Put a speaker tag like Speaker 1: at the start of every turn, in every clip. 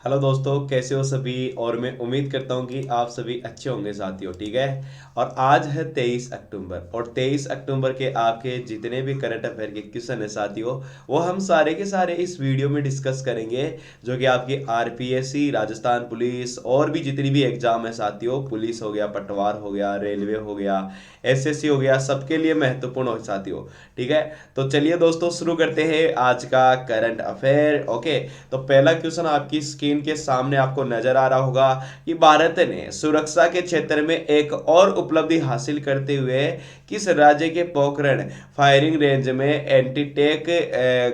Speaker 1: Hello दोस्तों, कैसे हो सभी। और मैं उम्मीद करता हूँ कि आप सभी अच्छे होंगे साथियों। ठीक है। और आज है 23 अक्टूबर और 23 अक्टूबर के आपके जितने भी करंट अफेयर के क्वेश्चन है साथियों, वो हम सारे के सारे इस वीडियो में डिस्कस करेंगे। जो कि आपकी आरपीएससी, राजस्थान पुलिस और भी जितनी भी एग्जाम है साथियों, पुलिस हो गया, पटवार हो गया, रेलवे हो गया, एसएससी हो गया, सबके लिए महत्वपूर्ण हो साथियों। ठीक है। तो चलिए दोस्तों, शुरू करते हैं आज का करंट अफेयर। ओके। तो पहला क्वेश्चन आपकी स्क्रीन के सामने आपको नजर आ रहा होगा कि भारत ने सुरक्षा के क्षेत्र में एक और उपलब्धि हासिल करते हुए किस राज्य के पोखरण फायरिंग रेंज में एंटी टेक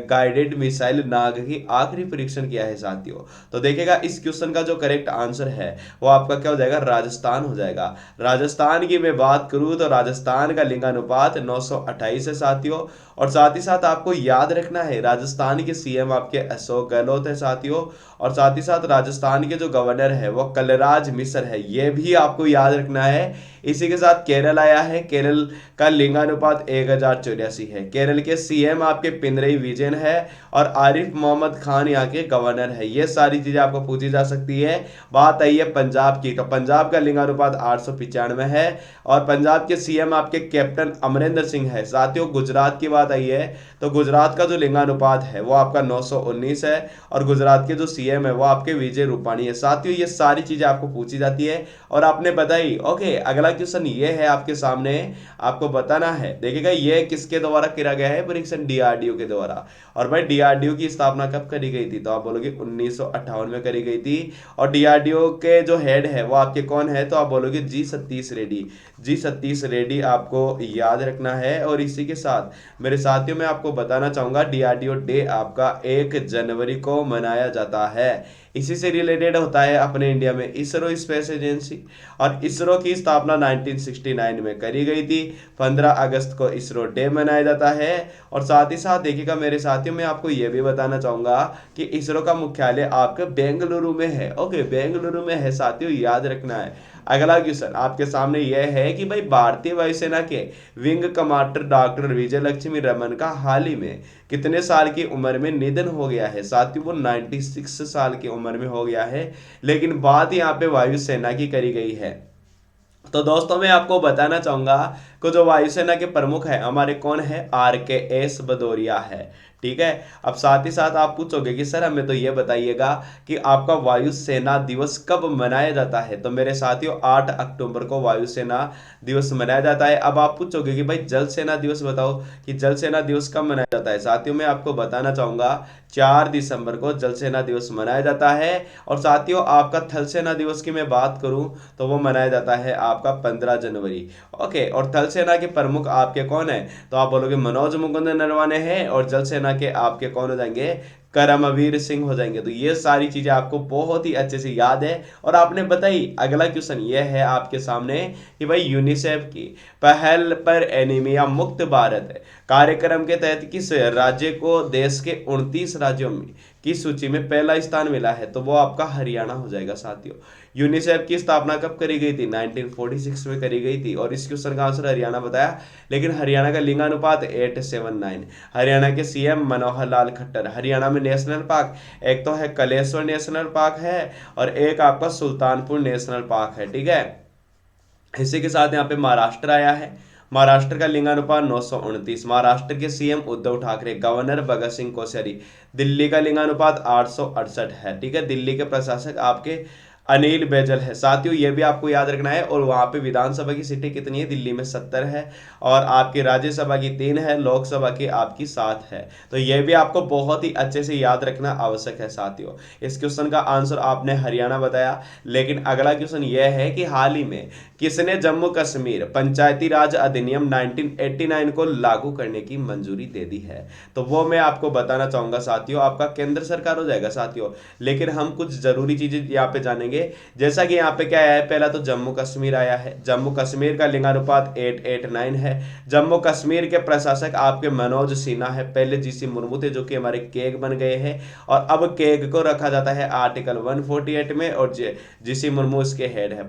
Speaker 1: गाइडेड मिसाइल नाग की आखिरी परीक्षण किया है साथियों। तो देखिएगा, इस क्वेश्चन का जो करेक्ट आंसर है वो आपका क्या हो जाएगा, राजस्थान हो जाएगा। राजस्थान की मैं बात करूं तो राजस्थान का लिंगानुपात 928 है साथियों। और साथ ही साथ आपको याद रखना है, राजस्थान के सीएम आपके अशोक गहलोत है साथियों। और साथ ही साथ राजस्थान के जो गवर्नर है वो कलराज मिश्र है, ये भी आपको याद रखना है। इसी के साथ केरल आया है, केरल का लिंगानुपात 1084 है। केरल के सीएम आपके पिनरई विजयन है। और आरिफ मोहम्मद खान यहाँ के गवर्नर है। ये सारी चीजें आपको पूछी जा सकती है। बात आई है पंजाब की, तो पंजाब का लिंगानुपात 895 है। और पंजाब के सीएम आपके कैप्टन अमरिंदर सिंह है साथियों। गुजरात की बात आई है तो गुजरात का जो लिंगानुपात है वो आपका 919 है। और गुजरात के जो सीएम है वो आपके विजय रूपाणी है साथियों। ये सारी चीजें आपको पूछी जाती है और आपने बताई। ओके, अगला क्वेश्चन ये है आपके सामने, आपको बताना है। देखिएगा, ये किसके द्वारा किया गया है परीक्षण, डीआरडीओ के द्वारा। और भाई डीआरडीओ की स्थापना कब करी गई थी, तो आप बोलोगे 1958 में करी गई थी। और डीआरडीओ के जो हेड है वो आपके कौन है, तो आप बोलोगे जी सतीश रेड्डी। जी सतीश रेड्डी आपको याद रखना है। और इसी के साथ मेरे साथियों, मैं आपको बताना चाहूंगा डीआरडीओ डे आपका 1 जनवरी को मनाया जाता है। इसी से रिलेटेड होता है अपने इंडिया में इसरो स्पेस एजेंसी। और इसरो की स्थापना 1969 में करी गई थी। 15 अगस्त को इसरो डे मनाया जाता है। और साथ ही साथ देखिएगा मेरे साथियों, मैं आपको यह भी बताना चाहूंगा कि इसरो का मुख्यालय आपके बेंगलुरु में है। ओके, बेंगलुरु में है साथियों, याद रखना है। अगला क्वेश्चन आपके सामने यह है कि भाई भारतीय वायुसेना के विंग कमांडर डॉक्टर विजय लक्ष्मी रमन का हाल ही में कितने साल की उम्र में निधन हो गया है साथियों। वो 96 साल की उम्र में हो गया है। लेकिन बात यहाँ पे वायुसेना की करी गई है। तो दोस्तों, मैं आपको बताना चाहूंगा कि जो वायुसेना के प्रमुख है हमारे कौन है, RKS भदौरिया है। ठीक है। अब साथ ही साथ आप पूछोगे कि सर हमें तो ये बताइएगा कि आपका वायुसेना दिवस कब मनाया जाता है। तो मेरे साथियों, 8 अक्टूबर को वायुसेना दिवस मनाया जाता है। अब आप पूछोगे कि भाई जल सेना दिवस बताओ, कि जल सेना दिवस कब मनाया जाता है। साथियों, मैं आपको बताना चाहूंगा 4 दिसंबर को जल सेना दिवस मनाया जाता है। और साथियों, आपका थल सेना दिवस की मैं बात करूं तो वो मनाया जाता है आपका 15 जनवरी। ओके। और थल सेना के प्रमुख आपके कौन है, तो आप बोलोगे मनोज मुकुंद नरवाने हैं। और जल सेना के आपके कौन हो जाएंगे, करमवीर सिंह हो जाएंगे। तो ये सारी चीजें आपको बहुत ही अच्छे से याद है और आपने बताई। अगला क्वेश्चन ये है आपके सामने कि भाई यूनिसेफ की पहल पर एनीमिया मुक्त भारत कार्यक्रम के तहत किस राज्य को देश के 29 राज्यों में की सूची में पहला स्थान मिला है, तो वो आपका हरियाणा हो जाएगा साथियों। यूनिसेफ की स्थापना कब करी गई थी, 1946 में करी गई थी। और इस क्वेश्चन का आंसर हरियाणा बताया। लेकिन हरियाणा का लिंगानुपात 879। हरियाणा के सीएम मनोहर लाल खट्टर। हरियाणा में नेशनल पार्क एक तो है कलेश्वर नेशनल पार्क है, और एक आपका सुल्तानपुर नेशनल पार्क है। ठीक है। इसी के साथ यहाँ पे महाराष्ट्र आया है। महाराष्ट्र का लिंगानुपात 929। महाराष्ट्र के सीएम उद्धव ठाकरे। गवर्नर भगत सिंह कोश्यारी। दिल्ली का लिंगानुपात 868 है। ठीक है। दिल्ली के प्रशासक आपके अनिल बैजल है साथियों, ये भी आपको याद रखना है। और वहां पे विधानसभा की सीटें कितनी है, दिल्ली में 70 है। और आपकी राज्यसभा की 3 है, लोकसभा की आपकी 7 है। तो ये भी आपको बहुत ही अच्छे से याद रखना आवश्यक है साथियों। इस क्वेश्चन का आंसर आपने हरियाणा बताया। लेकिन अगला क्वेश्चन यह है कि हाल ही में किसने जम्मू कश्मीर पंचायती राज अधिनियम 1989 को लागू करने की मंजूरी दे दी है, तो वो मैं आपको बताना चाहूंगा साथियों। आपका केंद्र सरकार हो जाएगा साथियों। लेकिन हम कुछ जरूरी चीजें यहाँ पे जानेंगे। जैसा कि यहाँ पे क्या आया है, पहला तो जम्मू कश्मीर आया है। जम्मू कश्मीर का लिंगानुपात 889 है। जम्मू कश्मीर के प्रशासक आपके मनोज सिन्हा है। पहले जीसी मुर्मू थे जो कि हमारे केग बन गए हैं। और अब केग को रखा जाता है आर्टिकल 148 में, और जीसी मुर्मू इसके हेड है।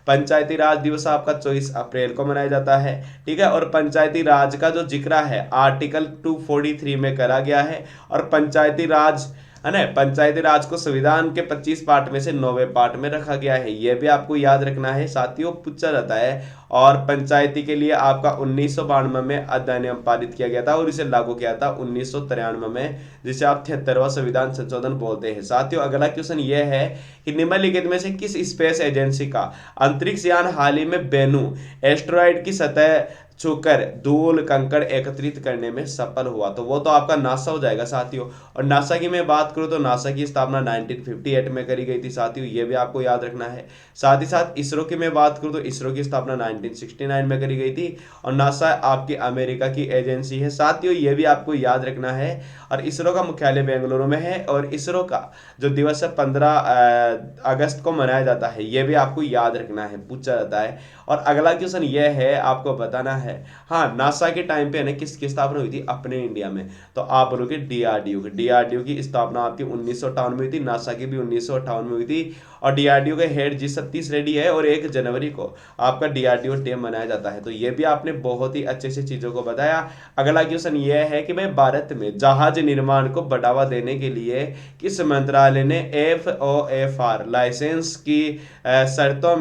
Speaker 1: पंचायती राज दिवस आपका 24 अप्रैल को मनाया जाता है। ठीक है। और पंचायती राज का जो जिक्र है आर्टिकल 243 में करा गया है। और पंचायती राज है ना। पंचायती राज को संविधान के 25 पार्ट में से 9वें पार्ट में रखा गया है, यह भी आपको याद रखना है साथियों, पूछा जाता है। और पंचायती के लिए आपका 1992 में अधिनियम पारित किया गया था और इसे लागू किया था 1993 में, जिसे आप 73वां संविधान संशोधन बोलते हैं साथियों। अगला क्वेश्चन यह है कि निम्नलिखित में से किस स्पेस एजेंसी का अंतरिक्ष यान हाल ही में बेनू एस्टेरॉयड की सतह छूकर धूल कंकड़ एकत्रित करने में सफल हुआ? तो वो तो आपका नासा हो जाएगा साथियों। और नासा की मैं बात करूं तो नासा की स्थापना 1958 में करी गई थी साथियों, ये भी आपको याद रखना है। साथ ही साथ इसरो की मैं बात करूं तो इसरो की स्थापना 1969 में करी गई थी और नासा आपकी अमेरिका की एजेंसी है साथियों, ये भी आपको याद रखना है। और इसरो का मुख्यालय बेंगलुरु में है और इसरो का जो दिवस है 15 अगस्त को मनाया जाता है, ये भी आपको याद रखना है, पूछा जाता है। और अगला क्वेश्चन ये है, आपको बताना है, हाँ नासा के टाइम पे ना किसकी स्थापना हुई थी अपने इंडिया में? तो आप बोलोगे डीआरडीओ की। डीआरडीओ की स्थापना आपकी 1958 में हुई थी, नासा की भी 1958 में हुई थी। और डीआरडीओ के हेड जी सतीश रेड्डी है और 1 जनवरी को आपका डीआरडीओ डे मनाया जाता है। तो ये भी आपने बहुत ही अच्छे से चीजों को बताया। अगला क्वेश्चन ये है कि भाई भारत में जहाज निर्माण को बढ़ावा देने के लिए किस मंत्रालय ने FOFR लाइसेंस की शर्तों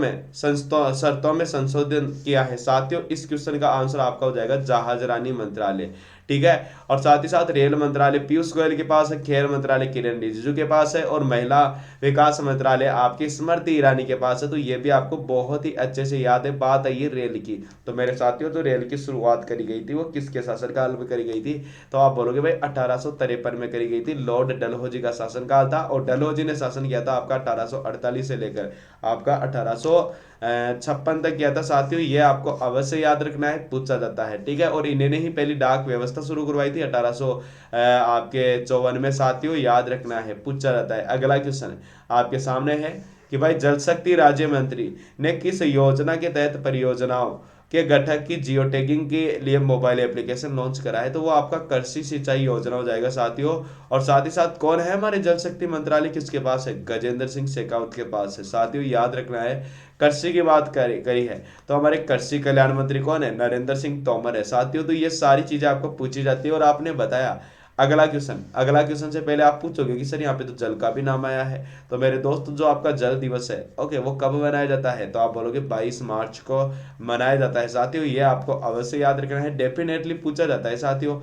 Speaker 1: में संशोधन किया है? साथियों इस क्वेश्चन का आंसर आपका हो जाएगा जहाजरानी मंत्रालय, ठीक है। और साथ ही साथ रेल मंत्रालय पीयूष गोयल के पास है, खेल मंत्रालय किरण रिजिजू के पास है और महिला विकास मंत्रालय आपकी स्मृति ईरानी के पास है। तो ये भी आपको बहुत ही अच्छे से याद है। बात आई है रेल की, तो मेरे साथियों जो रेल की शुरुआत करी गई थी वो किसके शासनकाल में करी गई थी? तो आप बोलोगे भाई 1853 में करी गई थी, लॉर्ड डलहौजी का शासनकाल था। और डलहौजी ने शासन किया था आपका 1848 से लेकर आपका 1856 तक किया था साथियों, ये आपको अवश्य याद रखना है, पूछा जाता है, ठीक है। और इन्होंने ही पहली डाक व्यवस्था शुरू करवाई थी 1854 में साथियों, याद रखना है, पूछा जाता है। अगला क्वेश्चन आपके सामने है कि भाई जल शक्ति राज्य मंत्री ने किस योजना के तहत परियोजनाओं के घटक की जियो टैगिंग के लिए मोबाइल एप्लीकेशन लॉन्च करा है? तो वो आपका कृषि सिंचाई योजना हो जाएगा साथियों। और साथ ही साथ कौन है हमारे जल शक्ति मंत्रालय किसके पास है? गजेंद्र सिंह शेखावत के पास है साथियों, याद रखना है। कृषि की बात करी है तो हमारे कृषि कल्याण मंत्री कौन है? नरेंद्र सिंह तोमर है साथियों। तो ये सारी चीजें आपको पूछी जाती है और आपने बताया। अगला क्वेश्चन से पहले आप पूछोगे कि सर यहाँ पे तो जल का भी नाम आया है, तो मेरे दोस्त जो आपका जल दिवस है ओके वो कब मनाया जाता है? तो आप बोलोगे 22 मार्च को मनाया जाता है साथियों, ये आपको अवश्य याद रखना है, डेफिनेटली पूछा जाता है साथियों।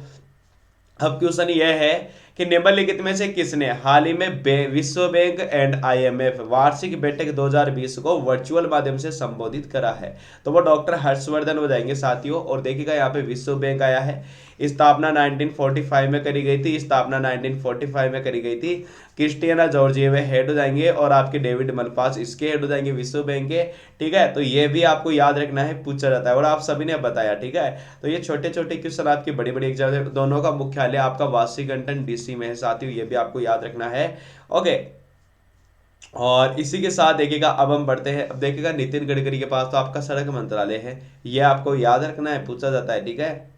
Speaker 1: अब क्वेश्चन यह है कि निम्नलिखित में से किसने हाल ही में विश्व बैंक एंड IMF वार्षिक बैठक 2020 को वर्चुअल माध्यम से संबोधित करा है? तो वो डॉक्टर हर्षवर्धन हो जाएंगे साथियों। और देखिएगा यहाँ पे विश्व बैंक आया है, स्थापना 1945 में करी गई थी, स्थापना 1945 में करी गई थी। क्रिस्टियाना जॉर्जिएवा हेड हो जाएंगे और आपके डेविड मलपास इसके हेड हो जाएंगे विश्व बैंक के, ठीक है। तो ये भी आपको याद रखना है, पूछा जाता है और आप सभी ने बताया, ठीक है। तो ये छोटे छोटे क्वेश्चन आपकी बड़ी बड़ी एग्जाम, दोनों का मुख्यालय आपका वाशिंगटन DC में है साथियों, ये भी आपको याद रखना है, ओके। और इसी के साथ देखिएगा अब हम बढ़ते हैं, अब देखिएगा नितिन गडकरी के पास तो आपका सड़क मंत्रालय है, ये आपको याद रखना है, पूछा जाता है, ठीक है,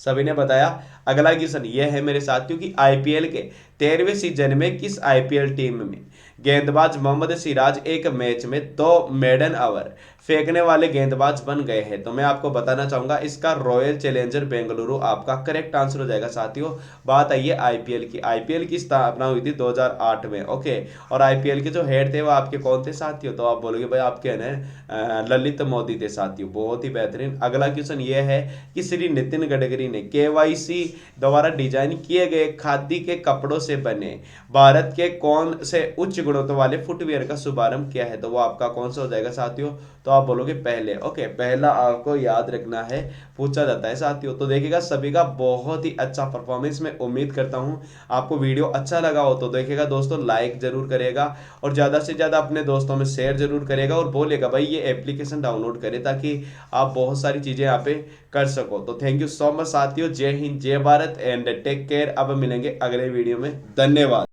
Speaker 1: सभी ने बताया। अगला क्वेश्चन यह है मेरे साथियों कि IPL के 13वें सीजन में किस IPL टीम में गेंदबाज मोहम्मद सिराज एक मैच में 2 मेडन ओवर फेंकने वाले गेंदबाज बन गए हैं? तो मैं आपको बताना चाहूंगा इसका रॉयल चैलेंजर बेंगलुरु आपका करेक्ट आंसर हो जाएगा साथियों। बात आई है IPL की स्थापना हुई थी 2008 में, ओके। और IPL के जो हेड थे वो आपके कौन थे साथियों? तो आप बोलोगे भाई आपके ना ललित मोदी थे साथियों, बहुत ही बेहतरीन। अगला क्वेश्चन ये है कि श्री नितिन गडकरी ने KYC द्वारा डिजाइन किए गए खादी के कपड़ों से बने भारत के कौन से उच्च गुणवत्ता वाले फुटवियर का शुभारंभ किया है? तो वो आपका कौन सा हो जाएगा साथियों? तो आप बोलोगे पहले, ओके, पहला आपको याद रखना है, पूछा जाता है साथियों। तो देखिएगा सभी का बहुत ही अच्छा परफॉर्मेंस, मैं उम्मीद करता हूं आपको वीडियो अच्छा लगा हो तो देखिएगा दोस्तों लाइक जरूर करेगा और ज्यादा से ज्यादा अपने दोस्तों में शेयर जरूर करेगा और बोलेगा भाई ये एप्लीकेशन डाउनलोड करें ताकि आप बहुत सारी चीजें यहाँ पे कर सको। तो थैंक यू सो मच साथियों, जय हिंद जय भारत एंड टेक केयर। अब मिलेंगे अगले वीडियो में, धन्यवाद।